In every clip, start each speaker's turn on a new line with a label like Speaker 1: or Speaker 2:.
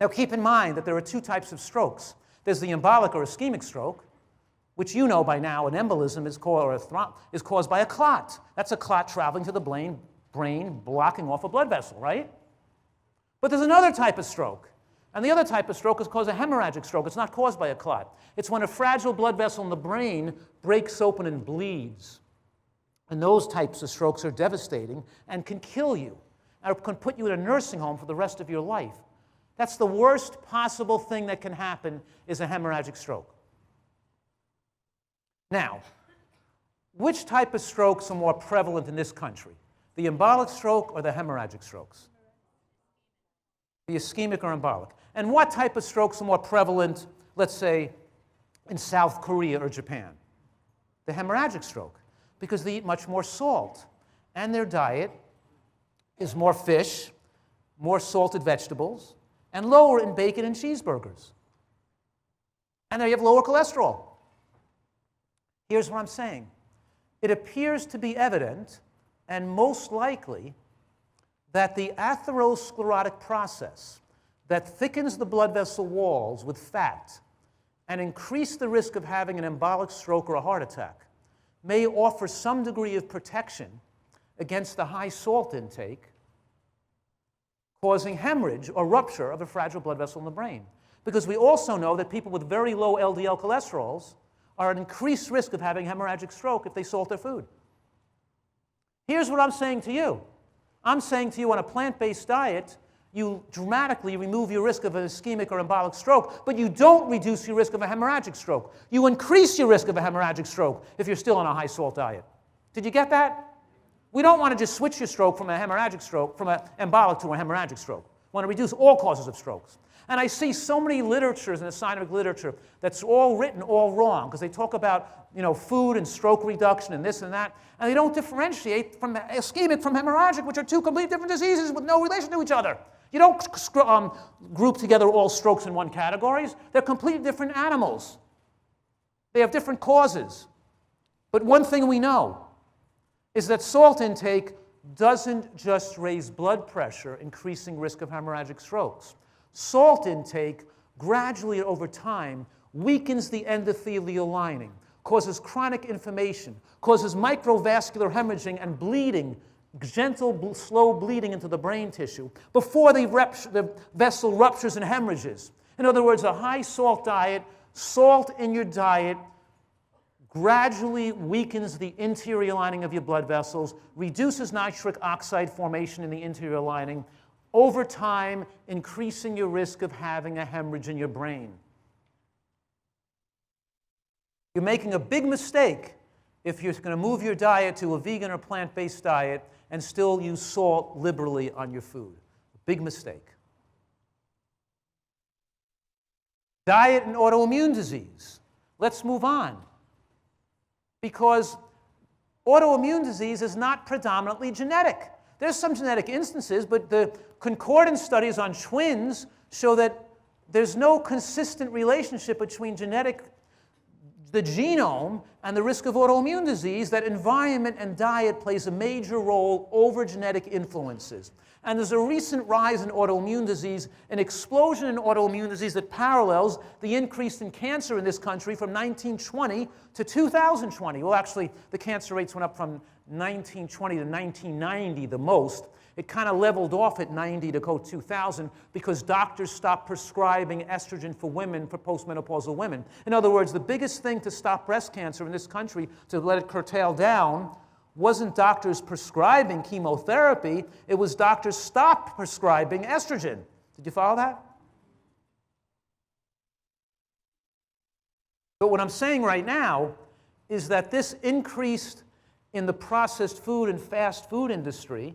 Speaker 1: Now keep in mind that there are two types of strokes. There's the embolic or ischemic stroke, which you know by now an embolism is caused by a clot. That's a clot traveling to the brain, blocking off a blood vessel, right? But there's another type of stroke. And the other type of stroke is called a hemorrhagic stroke. It's not caused by a clot. It's when a fragile blood vessel in the brain breaks open and bleeds. And those types of strokes are devastating and can kill you, or can put you in a nursing home for the rest of your life. That's the worst possible thing that can happen, is a hemorrhagic stroke. Now, which type of strokes are more prevalent in this country? The embolic stroke or the hemorrhagic strokes? The ischemic or embolic. And what type of strokes are more prevalent, let's say, in South Korea or Japan? The hemorrhagic stroke, because they eat much more salt, and their diet is more fish, more salted vegetables, and lower in bacon and cheeseburgers. And they have lower cholesterol. Here's what I'm saying. It appears to be evident, and most likely, that the atherosclerotic process that thickens the blood vessel walls with fat and increase the risk of having an embolic stroke or a heart attack may offer some degree of protection against the high salt intake, causing hemorrhage or rupture of a fragile blood vessel in the brain. Because we also know that people with very low LDL cholesterols are at increased risk of having hemorrhagic stroke if they salt their food. Here's what I'm saying to you. I'm saying to you, on a plant-based diet, you dramatically remove your risk of an ischemic or embolic stroke, but you don't reduce your risk of a hemorrhagic stroke. You increase your risk of a hemorrhagic stroke if you're still on a high-salt diet. Did you get that? We don't want to just switch your stroke from a hemorrhagic stroke, from an embolic to a hemorrhagic stroke. We want to reduce all causes of strokes. And I see so many literatures in the scientific literature that's all written all wrong, because they talk about, food and stroke reduction and this and that, and they don't differentiate from ischemic from hemorrhagic, which are two completely different diseases with no relation to each other. You don't group together all strokes in one categories. They're completely different animals. They have different causes. But one thing we know is that salt intake doesn't just raise blood pressure, increasing risk of hemorrhagic strokes. Salt intake gradually over time weakens the endothelial lining, causes chronic inflammation, causes microvascular hemorrhaging and bleeding, gentle, slow bleeding into the brain tissue before the vessel ruptures and hemorrhages. In other words, a high salt diet, salt in your diet, gradually weakens the interior lining of your blood vessels, reduces nitric oxide formation in the interior lining, over time increasing your risk of having a hemorrhage in your brain. You're making a big mistake if you're going to move your diet to a vegan or plant-based diet and still use salt liberally on your food. A big mistake. Diet and autoimmune disease. Let's move on. Because autoimmune disease is not predominantly genetic. There's some genetic instances, but the concordance studies on twins show that there's no consistent relationship between the genome and the risk of autoimmune disease, that environment and diet plays a major role over genetic influences. And there's a recent rise in autoimmune disease, an explosion in autoimmune disease that parallels the increase in cancer in this country from 1920 to 2020. Well, actually, the cancer rates went up from 1920 to 1990 the most. It kind of leveled off at 90 to go 2000 because doctors stopped prescribing estrogen for women, for postmenopausal women. In other words, the biggest thing to stop breast cancer in this country, to let it curtail down, wasn't doctors prescribing chemotherapy, it was doctors stopped prescribing estrogen. Did you follow that? But what I'm saying right now is that this increase in the processed food and fast food industry,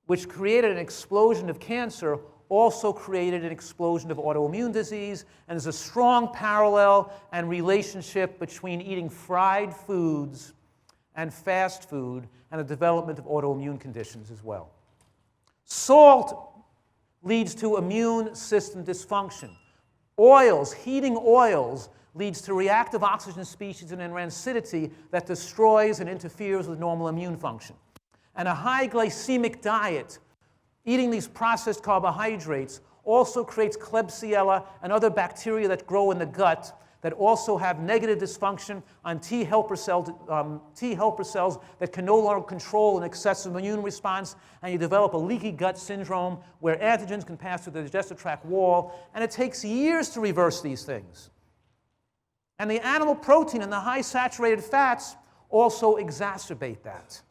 Speaker 1: which created an explosion of cancer, also created an explosion of autoimmune disease, and there's a strong parallel and relationship between eating fried foods and fast food and the development of autoimmune conditions as well. Salt leads to immune system dysfunction. Oils, heating oils, leads to reactive oxygen species and rancidity that destroys and interferes with normal immune function. And a high glycemic diet, eating these processed carbohydrates, also creates Klebsiella and other bacteria that grow in the gut that also have negative dysfunction on T helper cells that can no longer control an excessive immune response, and you develop a leaky gut syndrome where antigens can pass through the digestive tract wall, and it takes years to reverse these things. And the animal protein and the high saturated fats also exacerbate that.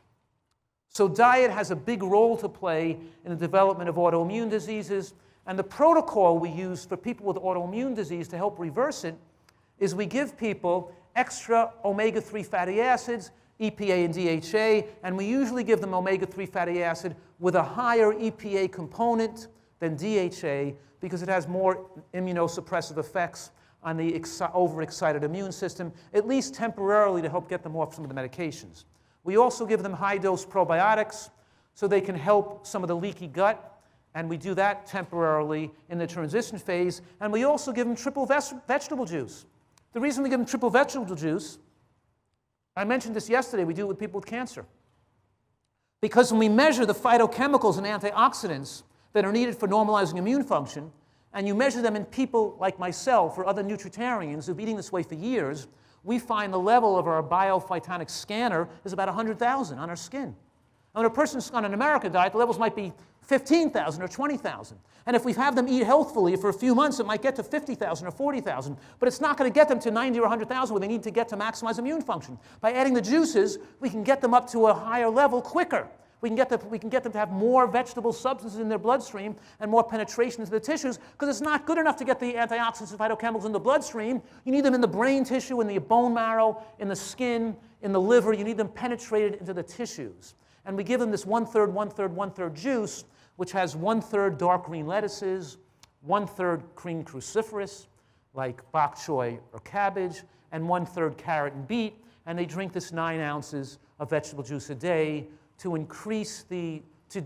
Speaker 1: So diet has a big role to play in the development of autoimmune diseases, and the protocol we use for people with autoimmune disease to help reverse it is we give people extra omega-3 fatty acids, EPA and DHA, and we usually give them omega-3 fatty acid with a higher EPA component than DHA because it has more immunosuppressive effects on the overexcited immune system, at least temporarily to help get them off some of the medications. We also give them high-dose probiotics so they can help some of the leaky gut, and we do that temporarily in the transition phase, and we also give them triple vegetable juice. The reason we give them triple vegetable juice, I mentioned this yesterday, we do it with people with cancer. Because when we measure the phytochemicals and antioxidants that are needed for normalizing immune function, and you measure them in people like myself or other nutritarians who've been eating this way for years, we find the level of our biophytonic scanner is about 100,000 on our skin. And when a person's on an American diet, the levels might be 15,000 or 20,000. And if we have them eat healthfully for a few months, it might get to 50,000 or 40,000. But it's not going to get them to 90 or 100,000 where they need to get to maximize immune function. By adding the juices, we can get them up to a higher level quicker. We can get them to have more vegetable substances in their bloodstream and more penetration into the tissues, because it's not good enough to get the antioxidants and phytochemicals in the bloodstream. You need them in the brain tissue, in the bone marrow, in the skin, in the liver. You need them penetrated into the tissues. And we give them this 1/3, 1/3, 1/3 juice, which has 1/3 dark green lettuces, 1/3 green cruciferous, like bok choy or cabbage, and 1/3 carrot and beet. And they drink this 9 ounces of vegetable juice a day to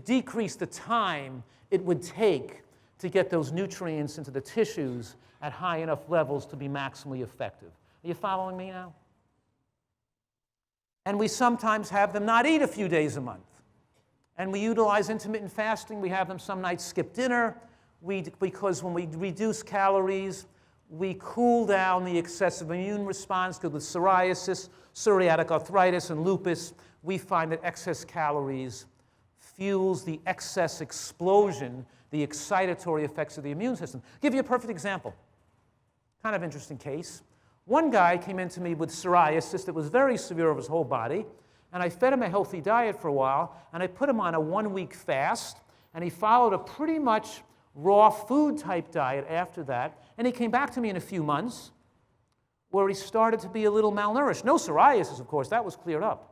Speaker 1: decrease the time it would take to get those nutrients into the tissues at high enough levels to be maximally effective. Are you following me now? And we sometimes have them not eat a few days a month. And we utilize intermittent fasting. We have them some nights skip dinner because when we reduce calories, we cool down the excessive immune response. Because with psoriasis, psoriatic arthritis, and lupus, we find that excess calories fuels the excess explosion, the excitatory effects of the immune system. I'll give you a perfect example. Kind of interesting case. One guy came into me with psoriasis that was very severe over his whole body, and I fed him a healthy diet for a while, and I put him on a 1-week fast, and he followed a pretty much raw food type diet after that, and he came back to me in a few months where he started to be a little malnourished. No psoriasis, of course, that was cleared up.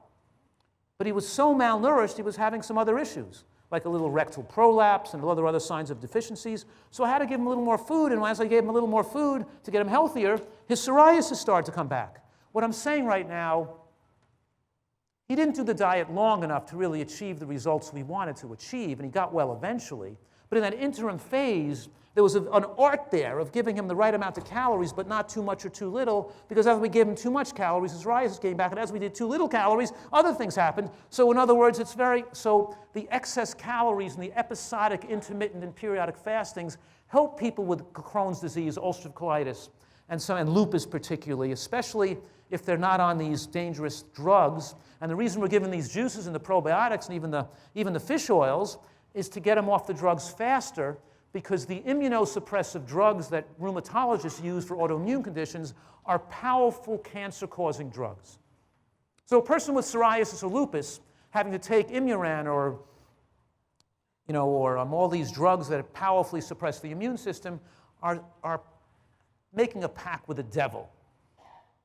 Speaker 1: But he was so malnourished, he was having some other issues, like a little rectal prolapse and other signs of deficiencies. So I had to give him a little more food, and as I gave him a little more food to get him healthier, his psoriasis started to come back. What I'm saying right now, he didn't do the diet long enough to really achieve the results we wanted to achieve, and he got well eventually. But in that interim phase, there was an art there of giving him the right amount of calories, but not too much or too little, because as we gave him too much calories, his psoriasis came back, and as we did too little calories, other things happened. So in other words, the excess calories and the episodic, intermittent, and periodic fastings help people with Crohn's disease, ulcerative colitis, and lupus particularly, especially if they're not on these dangerous drugs. And the reason we're giving these juices and the probiotics and even the fish oils is to get them off the drugs faster, because the immunosuppressive drugs that rheumatologists use for autoimmune conditions are powerful cancer-causing drugs. So a person with psoriasis or lupus having to take Imuran or all these drugs that powerfully suppress the immune system are making a pact with the devil.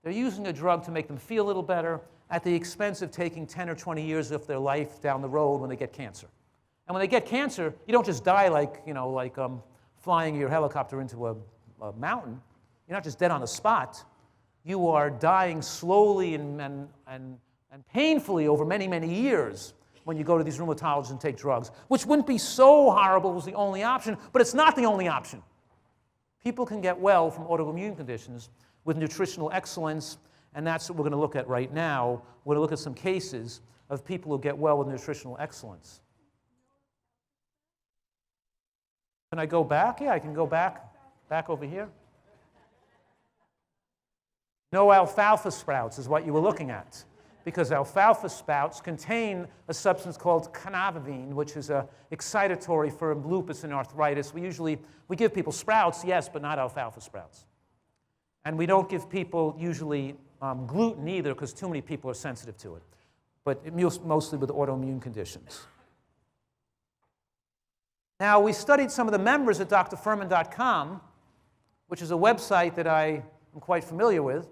Speaker 1: They're using a drug to make them feel a little better at the expense of taking 10 or 20 years of their life down the road when they get cancer. And when they get cancer, you don't just die like flying your helicopter into a mountain. You're not just dead on the spot. You are dying slowly and painfully over many, many years when you go to these rheumatologists and take drugs, which wouldn't be so horrible if it was the only option, but it's not the only option. People can get well from autoimmune conditions with nutritional excellence, and that's what we're going to look at right now. We're going to look at some cases of people who get well with nutritional excellence. Can I go back? Yeah, I can go back over here. No alfalfa sprouts is what you were looking at, because alfalfa sprouts contain a substance called cannabinoid, which is excitatory for lupus and arthritis. We give people sprouts, yes, but not alfalfa sprouts. And we don't give people usually gluten either, because too many people are sensitive to it, but mostly with autoimmune conditions. Now, we studied some of the members at drfuhrman.com, which is a website that I am quite familiar with.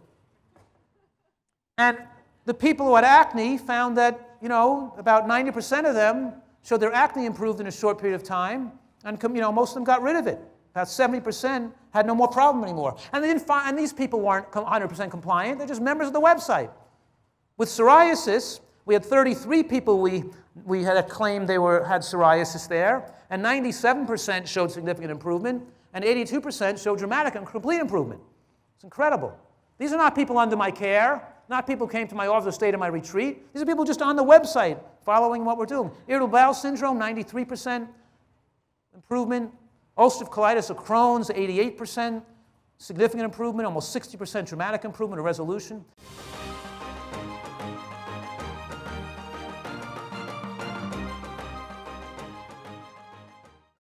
Speaker 1: And the people who had acne found that, about 90% of them showed their acne improved in a short period of time, and most of them got rid of it. About 70% had no more problem anymore. And these people weren't 100% compliant. They're just members of the website. With psoriasis, we had 33 people we had claimed they had psoriasis there, and 97% showed significant improvement, and 82% showed dramatic and complete improvement. It's incredible. These are not people under my care, not people who came to my office or stayed in my retreat. These are people just on the website following what we're doing. Irritable bowel syndrome, 93% improvement. Ulcerative colitis or Crohn's, 88%. Significant improvement, almost 60% dramatic improvement or resolution.